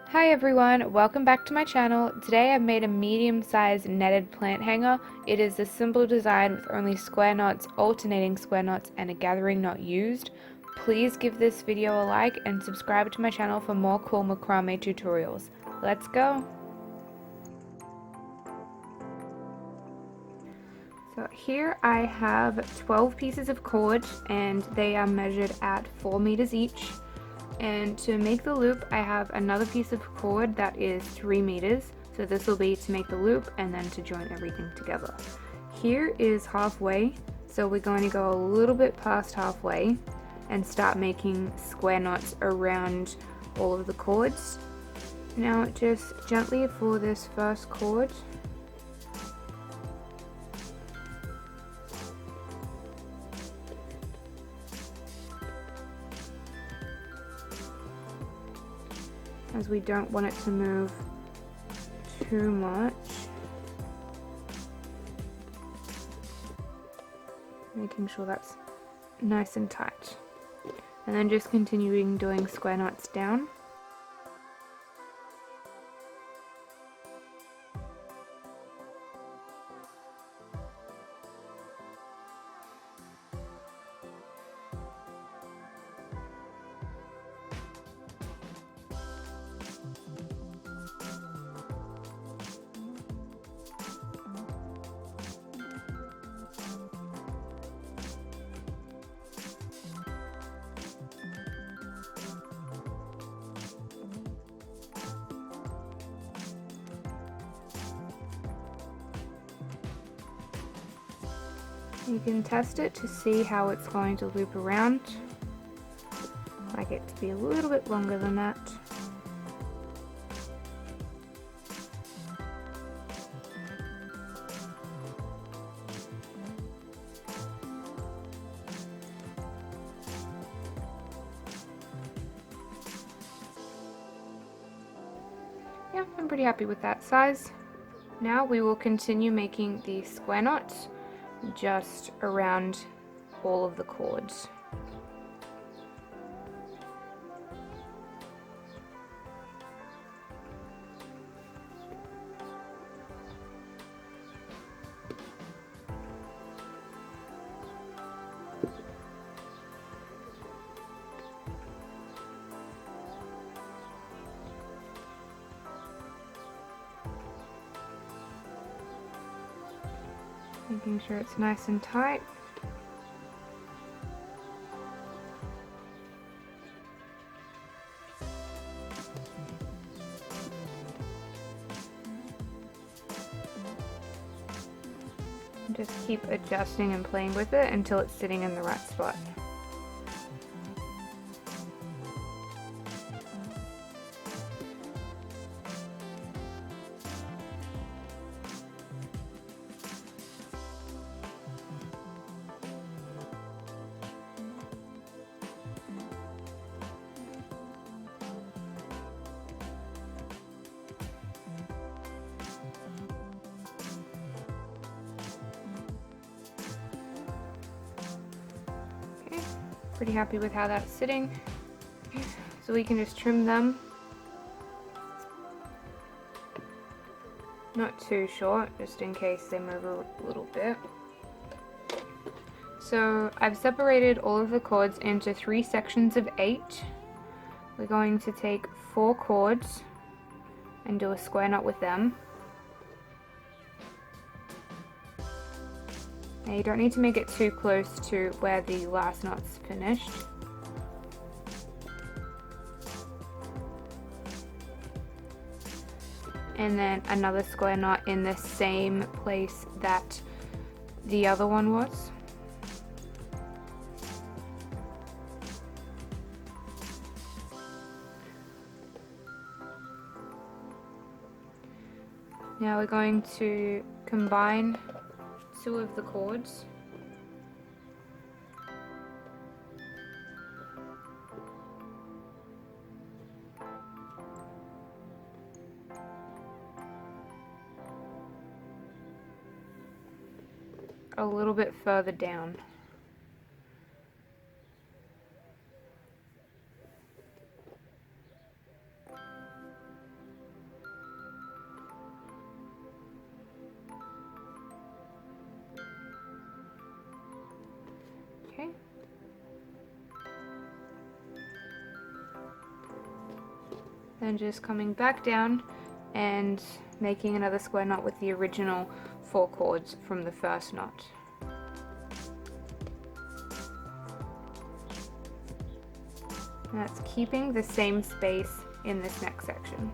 Hi everyone, welcome back to my channel. Today I've made a medium-sized netted plant hanger. It is a simple design with only square knots, alternating square knots, and a gathering knot used. Please give this video a like and subscribe to my channel for more cool macrame tutorials. Let's go! So here I have 12 pieces of cord and they are measured at 4 meters each. And to make the loop, I have another piece of cord that is 3 meters. So this will be to make the loop and then to join everything together. Here is halfway, so we're going to go a little bit past halfway and start making square knots around all of the cords. Now just gently for this first cord, as we don't want it to move too much. Making sure that's nice and tight. And then just continuing doing square knots down. You can test it to see how it's going to loop around. I like it to be a little bit longer than that. Yeah, I'm pretty happy with that size. Now we will continue making the square knots just around all of the cords. Making sure it's nice and tight. Just keep adjusting and playing with it until it's sitting in the right spot. Pretty happy with how that's sitting. So we can just trim them. Not too short, just in case they move a little bit. So I've separated all of the cords into 3 sections of 8. We're going to take 4 cords and do a square knot with them. Now you don't need to make it too close to where the last knot's finished. And then another square knot in the same place that the other one was. Now we're going to combine 2 of the cords. A little bit further down. Then just coming back down and making another square knot with the original 4 cords from the first knot. And that's keeping the same space in this next section.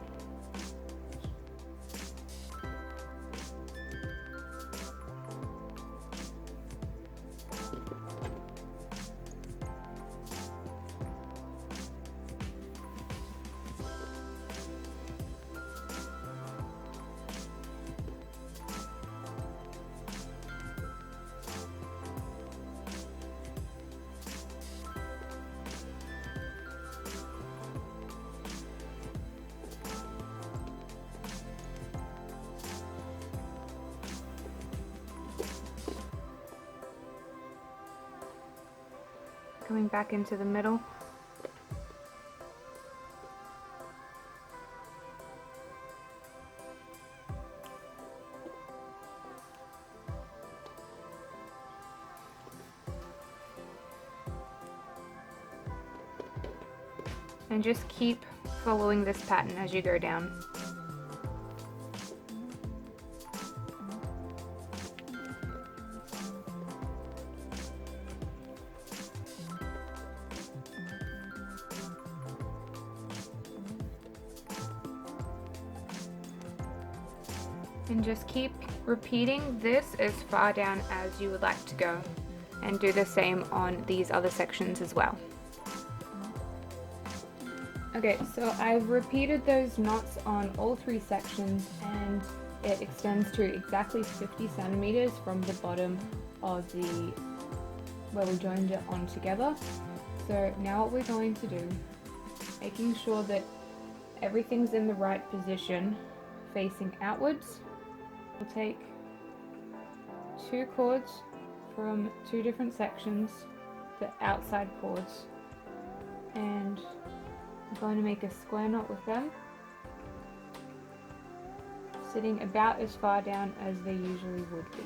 Coming back into the middle. And just keep following this pattern as you go down. And just keep repeating this as far down as you would like to go, and do the same on these other sections as well. Okay, so I've repeated those knots on all 3 sections, and it extends to exactly 50 centimeters from the bottom of the where we joined it on together. So now what we're going to do, making sure that everything's in the right position facing outwards, we'll take 2 cords from 2 different sections, the outside cords, and I'm going to make a square knot with them, sitting about as far down as they usually would be.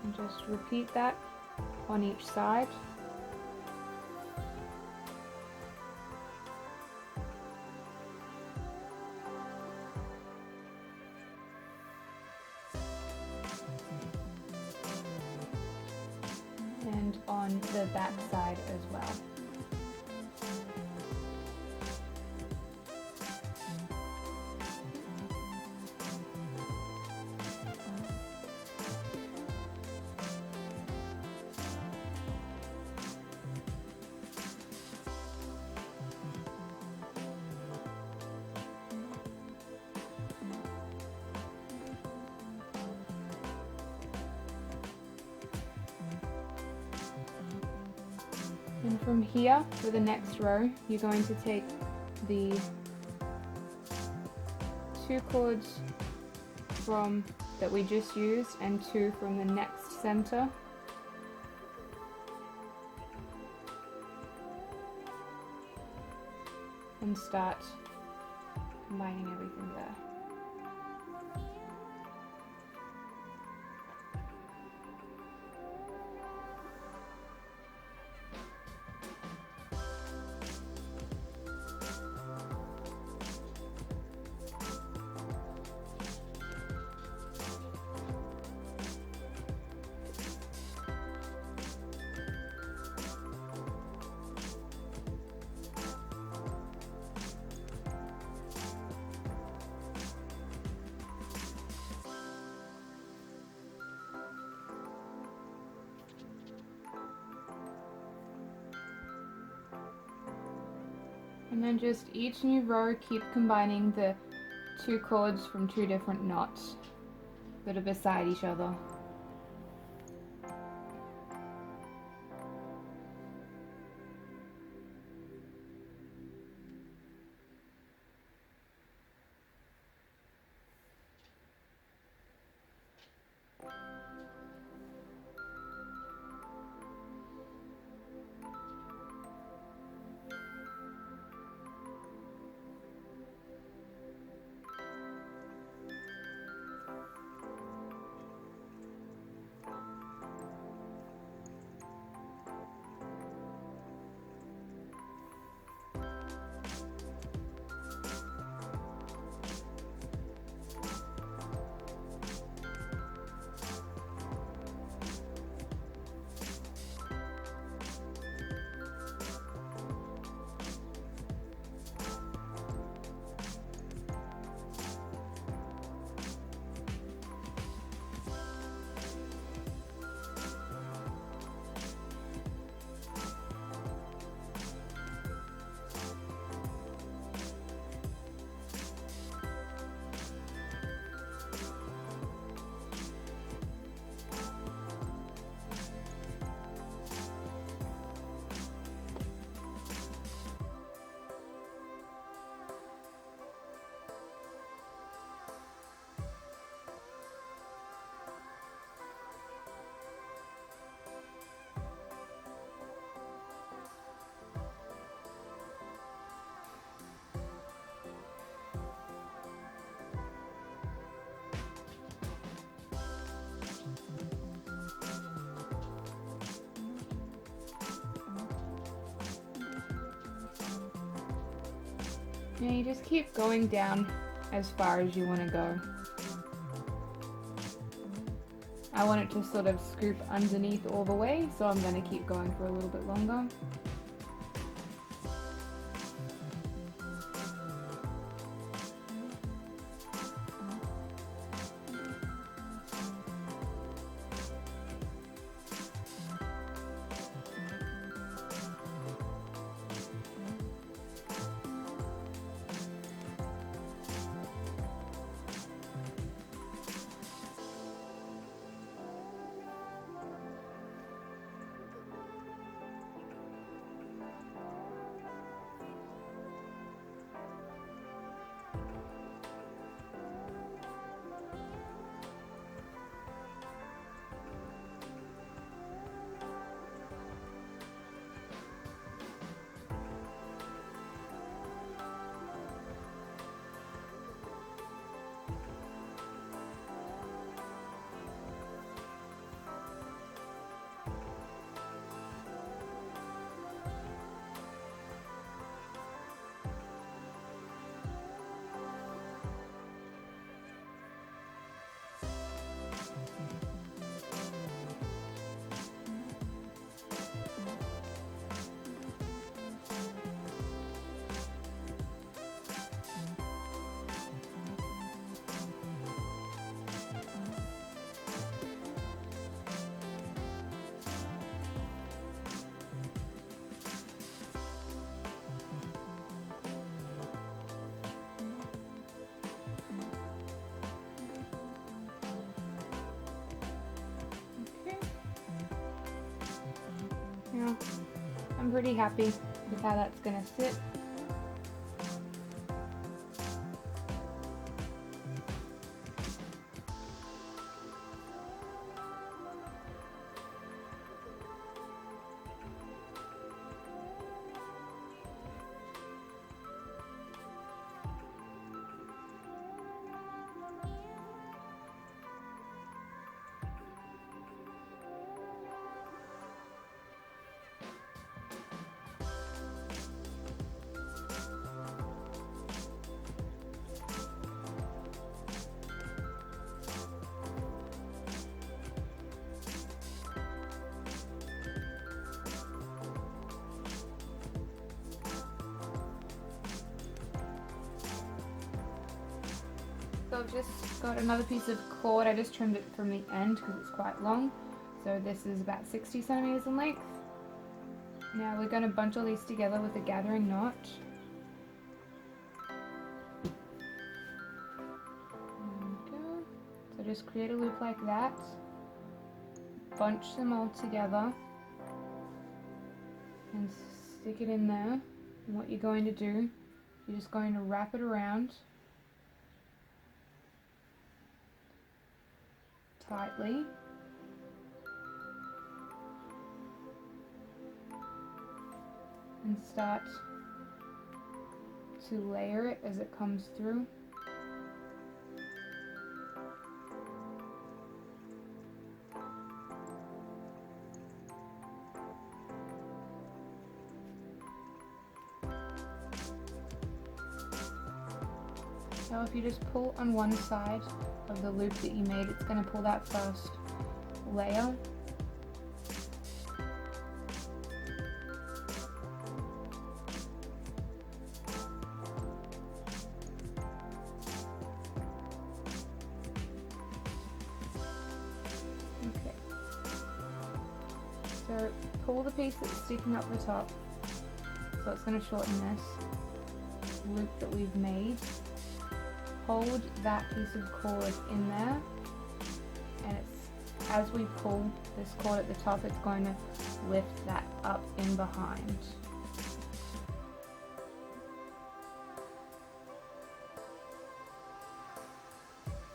And just repeat that on each side. And on the back side as well. And from here, for the next row, you're going to take the 2 cords from that we just used and 2 from the next center. And start combining everything there. And then just each new row, keep combining the 2 cords from 2 different knots that are beside each other. Yeah, you just keep going down as far as you want to go. I want it to sort of scoop underneath all the way, so I'm going to keep going for a little bit longer. Yeah, I'm pretty happy with how that's gonna sit. So I've just got another piece of cord. I just trimmed it from the end because it's quite long. So this is about 60 centimeters in length. Now we're going to bunch all these together with a gathering knot. There we go. So just create a loop like that. Bunch them all together. And stick it in there. And what you're going to do, you're just going to wrap it around tightly. And start to layer it as it comes through. So if you just pull on one side of the loop that you made, it's going to pull that first layer. Okay. So pull the piece that's sticking up the top. So it's going to shorten this loop that we've made. Hold that piece of cord in there, and it's as we pull this cord at the top, it's going to lift that up in behind.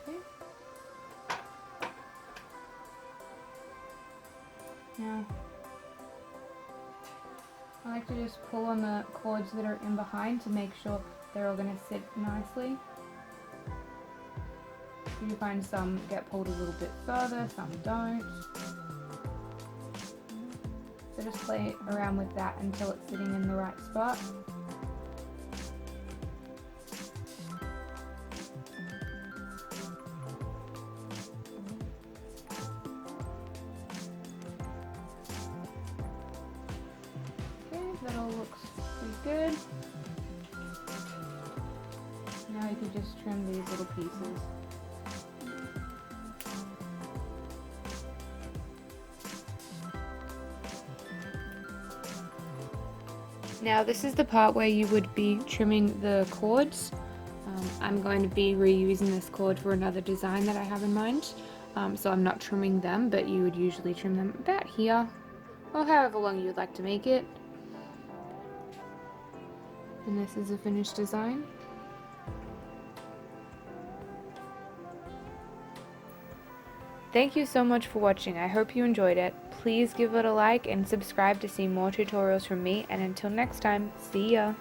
Okay. Now I like to just pull on the cords that are in behind to make sure they're all going to sit nicely. You find some get pulled a little bit further, some don't. So just play around with that until it's sitting in the right spot. good. Now you can just trim these little pieces. Now this is the part where you would be trimming the cords. I'm going to be reusing this cord for another design that I have in mind. So I'm not trimming them, but you would usually trim them about here, or however long you'd like to make it. And this is a finished design. Thank you so much for watching. I hope you enjoyed it. Please give it a like and subscribe to see more tutorials from me, and until next time, see ya!